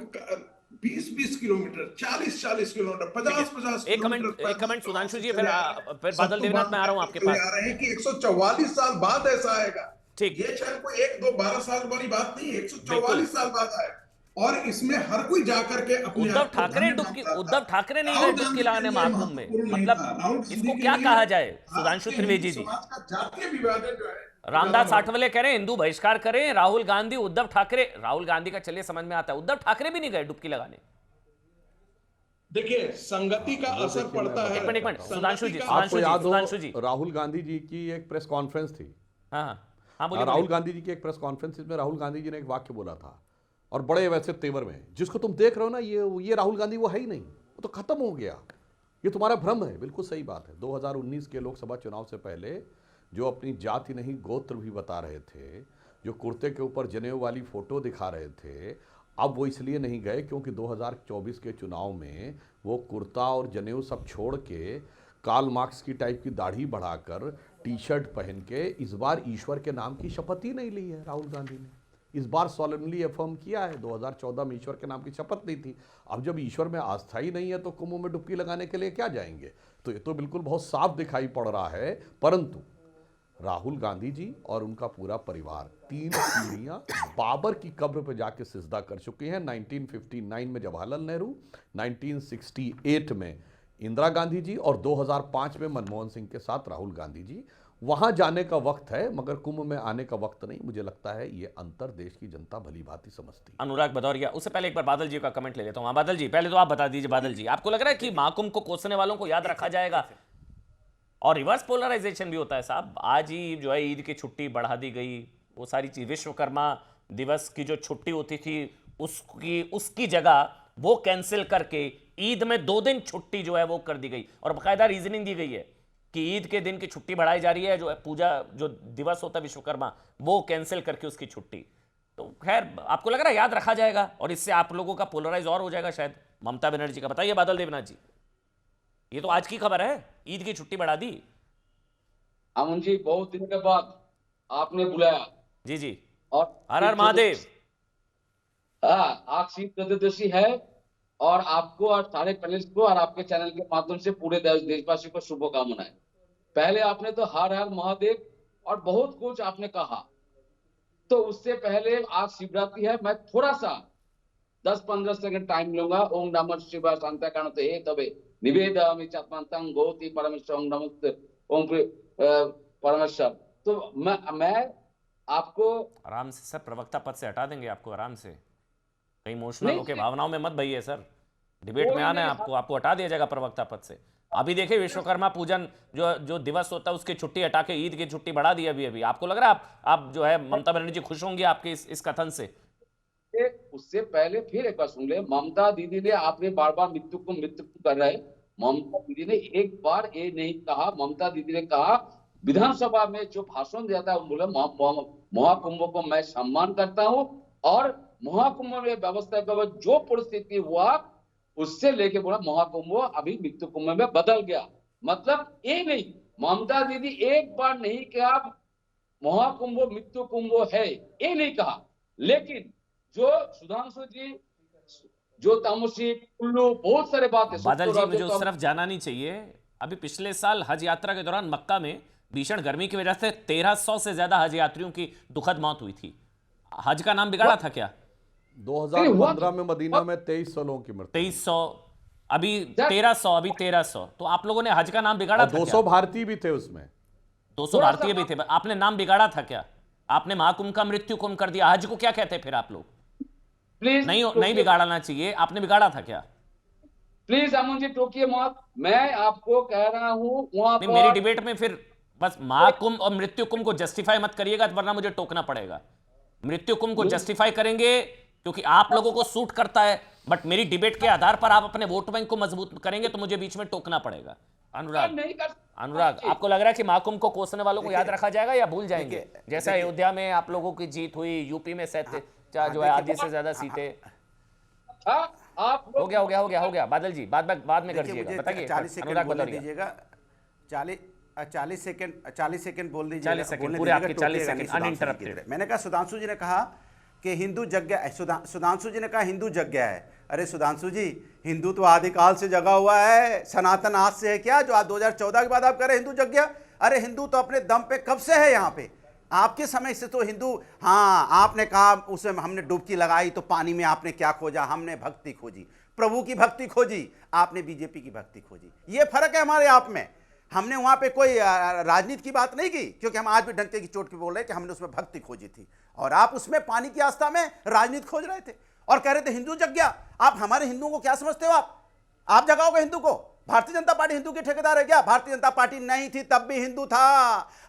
20-20 किलोमीटर, 40-40 किलोमीटर, 50-50 किलोमीटर। एक कमेंट सुधांशु जी, फिर बादल देवनाथ में आ रहा हूं आपके पास। आ रहे हैं कि 144 साल बाद ऐसा आएगा। ठीक, ये शायद कोई 1-2-12 साल वाली बात नहीं है, 144 साल बाद आएगा, और इसमें हर कोई जाकर के अपने उद्धव ठाकरे नहीं गए डुबकी लगाने महाकुंभ में, मतलब इसको क्या कहा जाए सुधांशु त्रिवेदी जी? जातीय विभाजन जो है, रामदास आठवले कह रहे हैं हिंदू बहिष्कार करें, राहुल गांधी उद्धव ठाकरे, राहुल गांधी का चलिए समझ में आता है, उद्धव ठाकरे भी नहीं गए डुबकी लगाने। देखिए संगति का असर पड़ता है। एक मिनट सुधांशु जी, राहुल गांधी जी की एक प्रेस कॉन्फ्रेंस थी। हाँ बोलिए। राहुल गांधी जी की एक प्रेस कॉन्फ्रेंस में राहुल गांधी जी ने एक वाक्य बोला था, और बड़े वैसे तेवर में, जिसको तुम देख रहे हो ना, ये राहुल गांधी वो है ही नहीं, वो तो खत्म हो गया, ये तुम्हारा भ्रम है। बिल्कुल सही बात है। 2019 के लोकसभा चुनाव से पहले जो अपनी जाति नहीं गोत्र भी बता रहे थे, जो कुर्ते के ऊपर जनेऊ वाली फोटो दिखा रहे थे, अब वो इसलिए नहीं गए क्योंकि 2024 के चुनाव में वो कुर्ता और जनेऊ सब छोड़ के कार्ल मार्क्स की टाइप की दाढ़ी बढ़ाकर टी शर्ट पहन के इस बार ईश्वर के नाम की शपथ ही नहीं ली है। राहुल गांधी ने इस बार सॉलेमनली अफर्म किया है। 2014 में ईश्वर के नाम की शपथ नहीं थी। अब जब ईश्वर में आस्था ही नहीं है तो कुंभ में डुबकी लगाने के लिए क्या जाएंगे? तो ये तो बिल्कुल बहुत साफ दिखाई पड़ रहा है। परंतु राहुल गांधी जी और उनका पूरा परिवार 3 पीढ़ियां बाबर की कब्र पर जाके सिजदा कर चुके हैं। 1959 में जवाहरलाल नेहरू, 1968 में इंदिरा गांधी जी, और 2005 में मनमोहन सिंह के साथ राहुल गांधी जी। वहां जाने का वक्त है, मगर कुंभ में आने का वक्त नहीं। मुझे लगता है ये अंतर देश की जनता भली भांति समझती है। अनुराग भदौरिया, उससे पहले एक बार बादल जी का कमेंट ले लेता हूं। बादल जी, पहले तो आप बता दीजिए, बादल जी आपको लग रहा है कि महाकुंभ को कोसने वालों को याद रखा जाएगा और रिवर्स पोलराइजेशन भी होता है? साहब, आज ही जो है ईद की छुट्टी बढ़ा दी गई, वो सारी चीज, विश्वकर्मा दिवस की जो छुट्टी होती थी उसकी जगह वो कैंसिल करके ईद में 2 दिन छुट्टी जो है वो कर दी गई, और बाकायदा रीजनिंग दी गई है कि ईद के दिन की छुट्टी बढ़ाई जा रही है, जो पूजा जो दिवस होता है विश्वकर्मा, वो कैंसिल करके उसकी छुट्टी। तो खैर, आपको लग रहा है याद रखा जाएगा और इससे आप लोगों का पोलराइज और हो जाएगा शायद ममता बनर्जी का? बताइए बादल देवनाथ जी, ये तो आज की खबर है, ईद की छुट्टी बढ़ा दी। अमन जी, बहुत दिन के बाद आपने बुलाया। जी, और हर हर महादेव। आज शीत चतुर्दशी है, और आपको और सारे पैनलिस्ट को और आपके चैनल के माध्यम से पूरे देशवासी को शुभकामनाएं। पहले आपने तो हर हर महादेव और बहुत कुछ आपने कहा, तो उससे पहले आज शिवरात्रि है, मैं थोड़ा सा 10-15 सेकंड टाइम लूंगा। ओम नमः शिवाय शांताकारणते तबे निवेदयामि चात्मांतं गौती परमेश्वर नमस्ते ओम परमेश्वर। तो मैं आपको आराम से सर, प्रवक्ता पद से हटा देंगे आपको आराम से, कहीं इमोशनल होकर भावनाओं में मत बहिए सर। डिबेट में आना है आपको हटा दिया जाएगा प्रवक्ता पद से। अभी देखिए विश्वकर्मा पूजन जो दिवस होता है उसकी छुट्टी हटा के ईद की छुट्टी बढ़ा दी अभी। आपको लग रहा है आप जो है ममता बनर्जी खुश होंगी आपके इस कथन से? उससे पहले फिर एक बार सुन ले, ममता दीदी ने, आपने बार बार मृत्यु को कर रहे, ममता दीदी ने एक बार ये नहीं कहा। ममता दीदी ने कहा विधानसभा में जो भाषण दिया था, बोले महाकुंभ को मैं सम्मान करता हूं और महाकुंभ में व्यवस्था के बाद जो परिस्थिति हुआ उससे लेके बोला महाकुंभ अभी मृत्यु कुंभ में बदल गया। मतलब ये नहीं, ममता दीदी एक बार नहीं कहा महाकुंभ मृत्यु कुंभ है, ये नहीं कहा, लेकिन जो सुधांशु जी, जो तामसी, कुल्लू, बहुत सारे बातें। बादल जी मुझे उस तरफ जाना नहीं चाहिए। अभी पिछले साल हज यात्रा के दौरान मक्का में भीषण गर्मी की वजह से 1300 से ज्यादा हज यात्रियों की दुखद मौत हुई थी। हज का नाम बिगाड़ा था क्या? 2015 में मदीना में 2300 लोगों की मृत्यु। 2300, अभी 1300, अभी 1300। तो आप लोगों ने हज का नाम बिगाड़ा था? 200 भारतीय भी थे उसमें, 200 भारतीय भी थे। आपने नाम बिगाड़ा था क्या? आपने महाकुंभ का मृत्यु कुंभ कर दिया। हज को क्या कहते हैं फिर आप लोग? प्लीज नहीं बिगाड़ना चाहिए। आपने बिगाड़ा था क्या? प्लीज अमन जी टोकिए मत, मैं आपको कह रहा हूं वहां पर मेरी डिबेट में फिर बस महाकुंभ और मृत्यु कुंभ को जस्टिफाई मत करिएगा, वरना मुझे टोकना पड़ेगा। मृत्यु कुंभ को जस्टिफाई करेंगे क्योंकि आप लोगों को सूट करता है, बट मेरी डिबेट के आधार पर आप अपने वोट बैंक को मजबूत करेंगे तो मुझे बीच में टोकना पड़ेगा। अनुराग, आपको लग रहा है कि महाकुंभ को कोसने वालों को याद रखा जाएगा या भूल जाएंगे? जैसे अयोध्या में आप लोगों की जीत हुई, यूपी में जो है आधी से ज्यादा सीटें। हो गया बादल जी, बाद में कर दीजिएगा। बताइए, 40 सेकंड बोल दीजिएगा। 40 सेकंड बोल दीजिएगा। 40 सेकंड पूरे आपके 40 सेकंड अनइंटरप्टेड। मैंने कहा सुधांशु जी ने कहा कि हिंदू यज्ञ, सुधांशु जी ने कहा हिंदू यज्ञ है। अरे सुधांशु जी, हिंदू तो आदिकाल से जगा हुआ है, सनातन आज से है क्या जो आज 2014 के बाद आप कह रहे हिंदू यज्ञ? अरे हिंदू तो अपने दम पे कब से है यहाँ पे, आपके समय से तो हिंदू। हाँ, आपने कहा उसमें हमने डुबकी लगाई तो पानी में आपने क्या खोजा? हमने भक्ति खोजी, प्रभु की भक्ति खोजी, आपने बीजेपी की भक्ति खोजी। ये फर्क है हमारे आप में। हमने वहां पे कोई राजनीति की बात नहीं की, क्योंकि हम आज भी डंके की चोट पे बोल रहे हैं कि हमने उसमें भक्ति खोजी थी, और आप उसमें पानी की आस्था में राजनीति खोज रहे थे और कह रहे थे हिंदू यज्ञ। आप हमारे हिंदुओं को क्या समझते हो? आप जगाओगे हिंदू को? भारतीय जनता पार्टी हिंदू की ठेकेदार है क्या? भारतीय जनता पार्टी नहीं थी तब भी हिंदू था।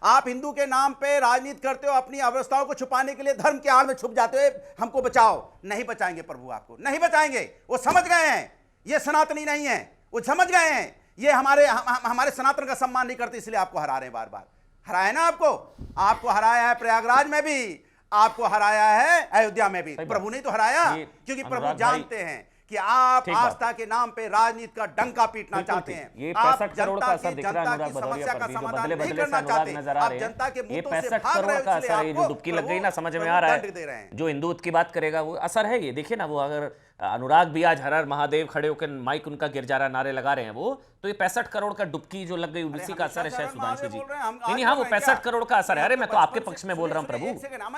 आप हिंदू के नाम पे राजनीति करते हो, अपनी अवस्थाओं को छुपाने के लिए धर्म के आड़ में छुप जाते हो। हमको बचाओ, नहीं बचाएंगे प्रभु, आपको नहीं बचाएंगे। वो समझ गए हैं ये सनातनी नहीं है, वो समझ गए हैं ये हमारे सनातन का सम्मान नहीं करते, इसलिए आपको हरा रहे हैं। बार बार हराया ना आपको हराया है प्रयागराज में भी, आपको हराया है अयोध्या में भी। प्रभु ने तो हराया, क्योंकि प्रभु जानते हैं कि आप आस्था के नाम पे राजनीति का डंका पीटना चाहते हैं। ये आप 65 करोड़ का असर दिख रहा है अनुराग भदौरिया पर भी, जो बदले बदले से अनुराग नजर आ रहे हैं। ये 65 करोड़ का असर है, जो डुबकी लग गई ना, समझ में आ रहा है। जो हिंदुत्व की बात करेगा वो असर है ये। देखिए ना, वो अगर अनुराग भी आज हर हर महादेव खड़े होकर माइक उनका गिर जा रहा, नारे लगा रहे हैं वो, तो ये 65 करोड़ का डुबकी जो लग गई उसी का असर है शायद सुधांशु जी। नहीं, हाँ, वो 65 करोड़ का असर है। अरे मैं तो आपके पक्ष में बोल रहा हूँ प्रभु,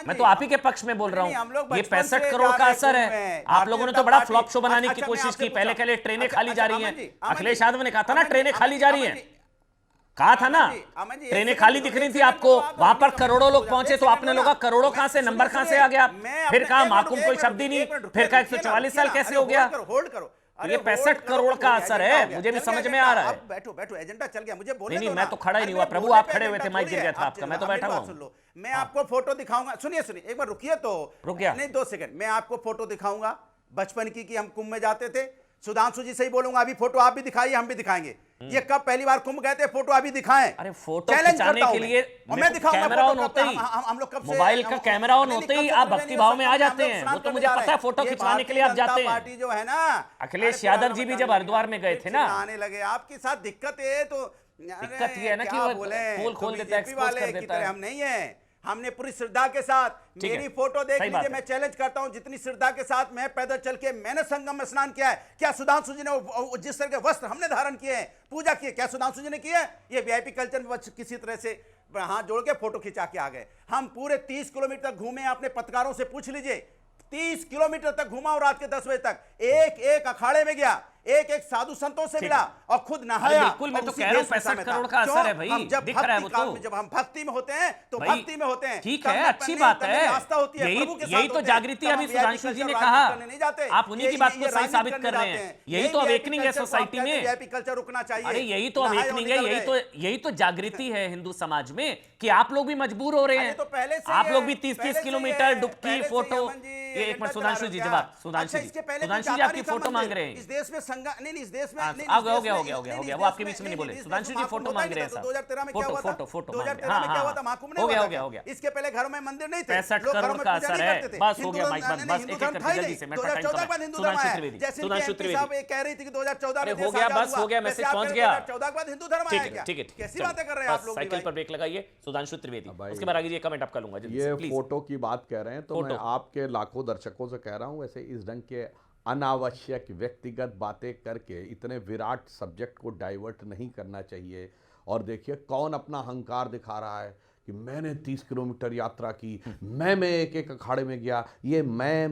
मैं तो आप ही के पक्ष में बोल रहा हूँ। ये 65 करोड़ का असर है। आप लोगों ने तो बड़ा फ्लॉप शो बनाने की कोशिश की। पहले ट्रेनें खाली जा रही हैं। अखिलेश यादव ने कहा था ना ट्रेनें खाली जा रही हैं, कहा था ना ट्रेनें खाली दिख रही थी आपको। वहां पर करोड़ों लोग पहुंचे तो आपने लोग करोड़ों कहां से, नंबर कहां से आ गया? फिर कहा महाकुंभ कोई शब्द ही नहीं, फिर कहा 144 साल कैसे हो गया? ये 65 करोड़ का असर है, मुझे भी समझ में आ रहा है। बैठो, एजेंडा चल गया, मुझे बोलने नहीं, मैं तो खड़ा ही नहीं हुआ प्रभु, आप खड़े हुए थे, माइक गिर गया था आपका, मैं तो बैठा हूँ। मैं आपको फोटो दिखाऊंगा, सुनिए एक बार रुकिए तो, रुक गया नहीं 2 सेकंड। मैं आपको फोटो दिखाऊंगा बचपन की हम कुंभ में जाते थे। सुधांशु जी से ही बोलूंगा, अभी फोटो आप भी दिखाइए, हम भी दिखाएंगे। ये कब पहली बार कुंभ गए थे, फोटो अभी दिखाएं। अरे फोटो खिंचाने के लिए मैं दिखाऊंगा, कैमरा ऑन होते ही, हम लोग कब से मोबाइल का कैमरा ऑन होते ही आप भक्ति भाव में आ जाते हैं। वो तो मुझे पता है, फोटो खिंचवाने के लिए आप जाते हैं। पार्टी जो है ना, अखिलेश यादव जी भी जब हरिद्वार में गए थे ना, आने लगे आपके साथ दिक्कत है। तो दिक्कत ये है ना कि वो पोल खोल देता है, एक्सपोज कर देता है। हम नहीं है, हमने पूरी श्रद्धा के साथ, मेरी फोटो देख लीजिए, मैं चैलेंज करता हूं, जितनी श्रद्धा के साथ मैं पैदल चल के मैंने संगम में स्नान किया है, क्या सुधांशु जी ने जिस तरह के वस्त्र हमने धारण किए हैं, पूजा की है, क्या सुधांशु जी ने किया है? ये वीआईपी कल्चर में किसी तरह से हाथ जोड़ के फोटो खिंचा के आ गए। हम पूरे 30 किलोमीटर घूमे, अपने पत्रकारों से पूछ लीजिए, 30 किलोमीटर तक घुमा और रात के 10 बजे तक एक अखाड़े में गया, एक साधु संतों से मिला और खुद नहाया। बिल्कुल, मैं तो कह रहा हूं 65 करोड़ का असर है भाई, दिख रहा है वो तो। जब हम भक्ति में होते हैं तो भक्ति में होते हैं, ठीक है, अच्छी बात है। यही तो जागृति अभी सुधांशु जी ने कहा, आप उन्हीं की बात को सही साबित कर रहे हैं। यही तो अवेकनिंग है सोसाइटी में। वीआईपी कल्चर रुकना चाहिए। अरे यही तो अवेकनिंग है, यही तो जागृति है हिंदू समाज में, कि आप लोग भी मजबूर हो रहे हैं। आप लोग भी 30-30 किलोमीटर डुबकी फोटो। एक मिनट सुधांशु जी, जवाब सुधांशु जी आपकी फोटो मांग रहे हैं। इस देश में नहीं इस देश में हो गया वो आपके बीच में नहीं बोले। सुधांशु जी फोटो मांग रहे हैं साहब। 2013 में क्या हुआ था? फोटो 2013 में क्या हुआ था? महाकुंभ नहीं हो गया। इसके पहले घरों में मंदिर नहीं थे, 65 करोड़ का असर है। बस हो गया माइक बस एक एक करके जल्दी से मैं 2014 के बाद हिंदू धर्म आया। सुधांशु त्रिवेदी साहब कह रही थी कि 2014 में हो गया, बस हो गया, मैसेज पहुंच गया। 2014 के बाद हिंदू धर्म आया क्या? ठीक है कैसी बातें कर रहे हैं आप लोग? साइकिल पर ब्रेक लगाइए सुधांशु त्रिवेदी। उसके बाद आगे ये कमेंट आप कर लूंगा जल्दी से ये प्लीज। फोटो की बात कह रहे हैं तो मैं आपके लाखों दर्शकों से कह रहा हूं, ऐसे इस ढंग के अनावश्यक व्यक्तिगत बातें करके इतने विराट सब्जेक्ट को डाइवर्ट नहीं करना चाहिए। और देखिए कौन अपना अहंकार दिखा रहा है कि मैंने 30 किलोमीटर यात्रा की, मैं एक एक अखाड़े में गया, ये मैं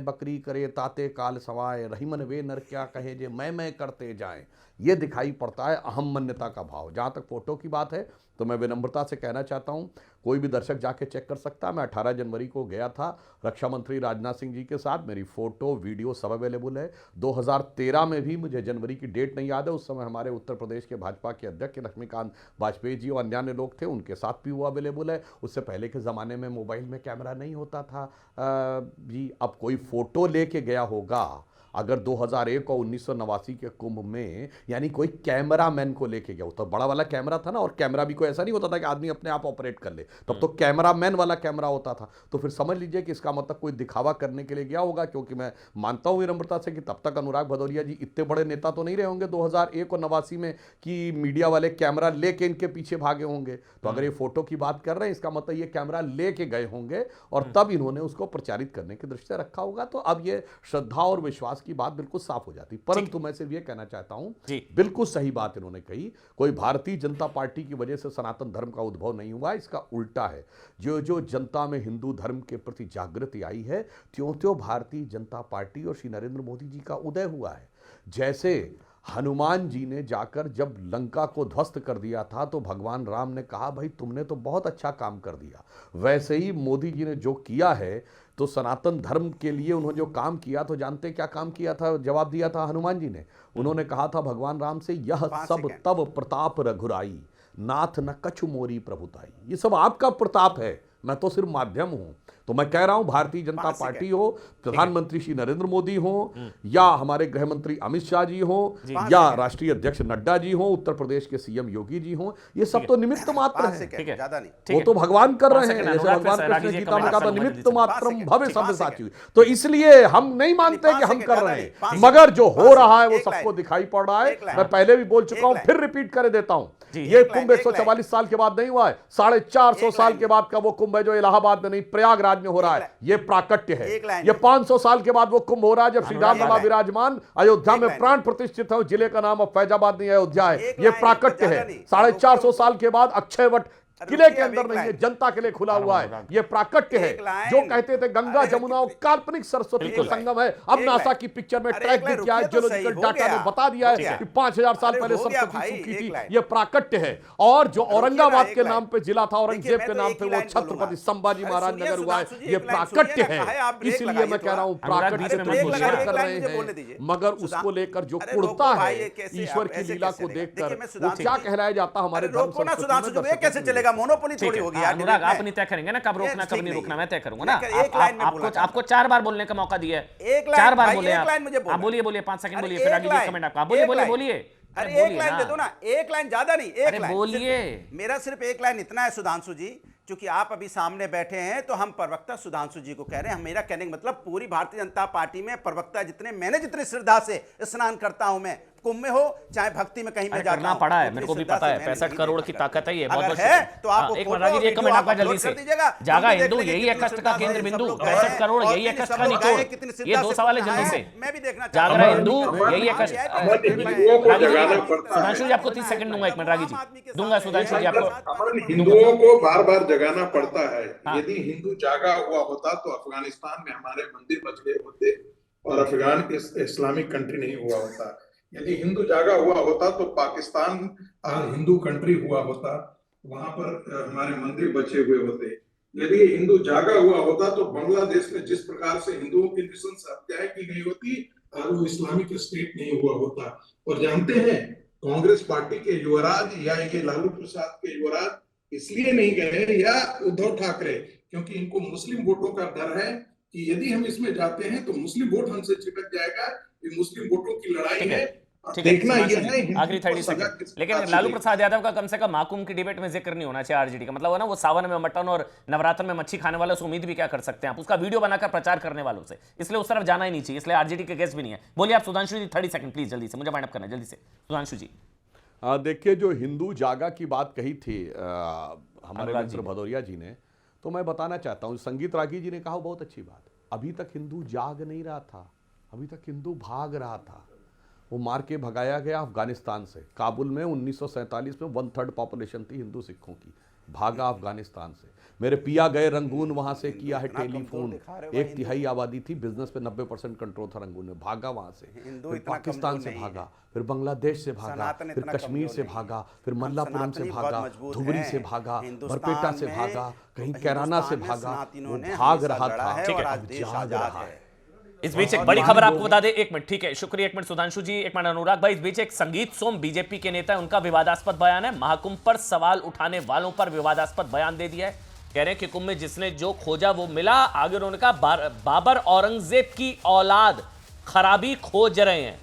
बकरी करे ताते काल सवाए, रहीमन वे नर क्या कहे जे मैं करते जाएं, ये दिखाई पड़ता है अहम मान्यता का भाव। जहाँ तक फोटो की बात है तो मैं विनम्रता से कहना चाहता हूँ, कोई भी दर्शक जाके चेक कर सकता है। मैं 18 जनवरी को गया था रक्षा मंत्री राजनाथ सिंह जी के साथ, मेरी फोटो वीडियो सब अवेलेबल है। 2013 में भी, मुझे जनवरी की डेट नहीं याद है, उस समय हमारे उत्तर प्रदेश के भाजपा के अध्यक्ष लक्ष्मीकांत वाजपेयी जी और अन्य लोग थे, उनके साथ भी वो अवेलेबल है। उससे पहले के ज़माने में मोबाइल में कैमरा नहीं होता था जी। अब कोई फ़ोटो लेके गया होगा अगर 2001 और 1989 के कुंभ में, यानी कोई कैमरा मैन को लेके गया, तो बड़ा वाला कैमरा था ना, और कैमरा भी कोई ऐसा नहीं होता था कि आदमी अपने आप ऑपरेट कर ले, तब तो कैमरा मैन वाला कैमरा होता था। तो फिर समझ लीजिए कि इसका मतलब कोई दिखावा करने के लिए गया होगा, क्योंकि मैं मानता हूँ विनम्रता से कि तब तक अनुराग भदौरिया जी इतने बड़े नेता तो नहीं रहे होंगे 2001 और 89 में कि मीडिया वाले कैमरा लेके इनके पीछे भागे होंगे। तो अगर ये फोटो की बात कर रहे हैं, इसका मतलब ये कैमरा लेके गए होंगे और तब इन्होंने उसको प्रचारित करने की दृष्टि से रखा होगा। तो अब ये श्रद्धा और विश्वास की बात बिल्कुल साफ हो जाती। परंतु मैं सिर्फ ये कहना चाहता हूं, बिल्कुल सही बात इन्होंने कही, कोई भारतीय जनता पार्टी की वजह से सनातन धर्म का उद्भव नहीं हुआ, इसका उल्टा है। जो जो जनता में हिंदू धर्म के प्रति जागृति आई है, त्यों त्यों भारतीय जनता पार्टी और श्री नरेंद्र मोदी जी का उदय हुआ है। जैसे हनुमान जी ने जाकर जब लंका को ध्वस्त कर दिया था तो भगवान राम ने कहा भाई तुमने तो बहुत अच्छा काम कर दिया, वैसे ही मोदी जी ने जो किया है तो सनातन धर्म के लिए उन्होंने जो काम किया, तो जानते क्या काम किया था? जवाब दिया था हनुमान जी ने, उन्होंने कहा था भगवान राम से, यह सब तब प्रताप रघुराई, नाथ न कछु मोरी प्रभुताई। ये सब आपका प्रताप है, मैं तो सिर्फ माध्यम हूं। तो मैं कह रहा हूं भारतीय जनता पार्टी हो, प्रधानमंत्री श्री नरेंद्र मोदी हो, या हमारे गृह मंत्री अमित शाह जी हो, या राष्ट्रीय अध्यक्ष नड्डा जी हो, उत्तर प्रदेश के सीएम योगी जी हो, ये सब तो निमित्त मात्र हैं। वो तो भगवान कर रहे हैं, जैसे भगवान कृष्ण गीता में कहा था निमित्त मात्रम भवे सव्यसाची। तो इसलिए हम नहीं मानते कि हम कर रहे हैं, मगर जो हो रहा है वो सबको दिखाई पड़ रहा है। मैं पहले भी बोल चुका हूं, फिर रिपीट कर देता हूं, ये कुंभ 144 साल के बाद नहीं हुआ है, 450 साल के बाद का वो कुंभ है जो इलाहाबाद में नहीं प्रयागराज में हो रहा है। ये प्राकट्य है। ये 500 साल के बाद वो कुंभ हो रहा है जब श्री राम लला विराजमान अयोध्या में प्राण प्रतिष्ठित है। जिले का नाम अब फैजाबाद नहीं अयोध्या है। ये प्राकट्य है। 450 साल के बाद अक्षयवट किले के अंदर नहीं है, जनता के लिए खुला हुआ है। ये प्राकट्य है। जो कहते थे गंगा जमुना और काल्पनिक सरस्वती के संगम है, अब नासा की पिक्चर में ट्रैक भी किया है, जियोलॉजिकल डाटा ने बता दिया है कि 5000 साल पहले सरस्वती सूखी थी। ये प्राकट्य है। और जो औरंगाबाद के नाम पे जिला था, औरंगजेब के नाम पे वो छत्रपति संभाजी महाराज नगर हुआ है, ये प्राकट्य है। इसलिए मैं कह रहा हूं प्राकट्य कर रहे हैं, मगर उसको लेकर जो कुड़ता है ईश्वर की लीला को देखकर, वो क्या कहलाया जाता हमारे धर्म संस्कृति में कैसे चलेगा? मोनोपोली थोड़ी होगी यार। अनुराग आप नहीं तय करेंगे ना कब रोकना कब नहीं रोकना, मैं तय करूंगा ना। आपको 4 बार बोलने का मौका दिया है, 4 बार बोले आप। बोलिए 5 सेकंड बोलिए, फिर आगे कमेंट आपका। बोलिए अरे एक लाइन दे दो ना, एक लाइन ज्यादा नहीं, एक लाइन बोलिए। मेरा सिर्फ एक लाइन इतना है सुधांशु जी, क्योंकि आप अभी सामने बैठे हैं तो हम प्रवक्ता सुधांशु जी को कह रहे हैं। मेरा कहने का मतलब पूरी भारतीय जनता पार्टी में प्रवक्ता जितने श्रद्धा से स्नान करता हूं मैं, कुंभ में हो चाहे भक्ति में कहीं में जाता करना पड़ा है, मेरे को भी पता है। 65 करोड़ की ताकत है ये, बहुत है तो आप एक मिनट आगे कमेंट आपका जल्दी से। जागा हिंदू यही है कष्ट का केंद्र बिंदु, 65 करोड़ यही है कष्ट का निचोड़। ये 2 सवाल है जल्दी से। मैं भी देखना जागरा हिंदू यही है कष्ट। सुधांशु जी आपको 30 सेकंड दूंगा, 1 मिनट रागी जी दूंगा। सुधांशु जी आपको, हिंदुओं को बार बार जगाना पड़ता है। यदि हिंदू जागा हुआ होता तो अफगानिस्तान में हमारे मंदिर बच गए होते और अफगान इस्लामिक कंट्री नहीं हुआ होता। यदि हिंदू जागा हुआ होता तो पाकिस्तान हिंदू कंट्री हुआ होता, वहां पर हमारे मंदिर बचे हुए होते। यदि हिंदू जागा हुआ होता तो बांग्लादेश में जिस प्रकार से हिंदुओं की नृशंस हत्याएं की गई होती, वो इस्लामिक स्टेट नहीं हुआ होता। और जानते हैं कांग्रेस पार्टी के युवराज या ये लालू प्रसाद के युवराज इसलिए नहीं गए, या उद्धव ठाकरे, क्योंकि इनको मुस्लिम वोटों का डर है कि यदि हम इसमें जाते हैं तो मुस्लिम वोट हमसे चिपक जाएगा, ये मुस्लिम वोटों की लड़ाई है। ठीक है, देखना सुभाष यह जी, है हिंदू आखिरी को 30 सजा सेकंड। किस लेकिन प्रकार से लालू देगी। प्रसाद यादव का कम से कम महाकुंभ की डिबेट में जिक्र नहीं होना चाहिए आरजेडी का। मतलब है ना, वो सावन में मटन और नवरात्र में मच्छी खाने वालों से उम्मीद भी क्या कर सकते हैं आप, उसका वीडियो बनाकर प्रचार करने वालों से, इसलिए उस तरफ जाना ही नहीं चाहिए, इसलिए आरजेडी के गेस्ट भी नहीं है। बोलिए आप सुधांशु जी, 30 सेकंड प्लीज, जल्दी से, मुझे वाइंड अप करना है, जल्दी से सुधांशु जी। देखिए, जो हिंदू जागा की बात कही थी हमारे अनुराग जी मित्र ने। भदौरिया जी ने, तो मैं बताना चाहता हूँ, संगीत रागी जी ने कहा वो बहुत अच्छी बात। अभी तक हिंदू जाग नहीं रहा था, अभी तक हिंदू भाग रहा था। वो मार के भगाया गया अफगानिस्तान से। काबुल में 1947 में 1/3 पॉपुलेशन थी हिंदू सिखों की, भागा अफगानिस्तान से। मेरे पिया गए रंगून, वहाँ से किया है टेलीफोन। 1/3 आबादी थी, बिजनेस पे 90% कंट्रोल था रंगून में, भागा वहाँ से। फिर पाकिस्तान से भागा, फिर बांग्लादेश से भागा, फिर कश्मीर से भागा, फिर मल्लापुरम से भागा, धुबरी से भागा, बरपेटा से भागा, कहीं कैराना से भागा। वो भाग रहा था, अब जाग रहा है। इस बीच एक बड़ी खबर आपको बता दें, एक मिनट, ठीक है, शुक्रिया, एक मिनट सुधांशु जी, एक मिनट अनुराग भाई। इस बीच एक संगीत सोम बीजेपी के नेता है, उनका विवादास्पद बयान है। महाकुंभ पर सवाल उठाने वालों पर विवादास्पद बयान दे दिया है। कह रहे हैं कि कुंभ में जिसने जो खोजा वो मिला। आगे उन्होंने कहा बाबर औरंगजेब की औलाद खराबी खोज रहे हैं।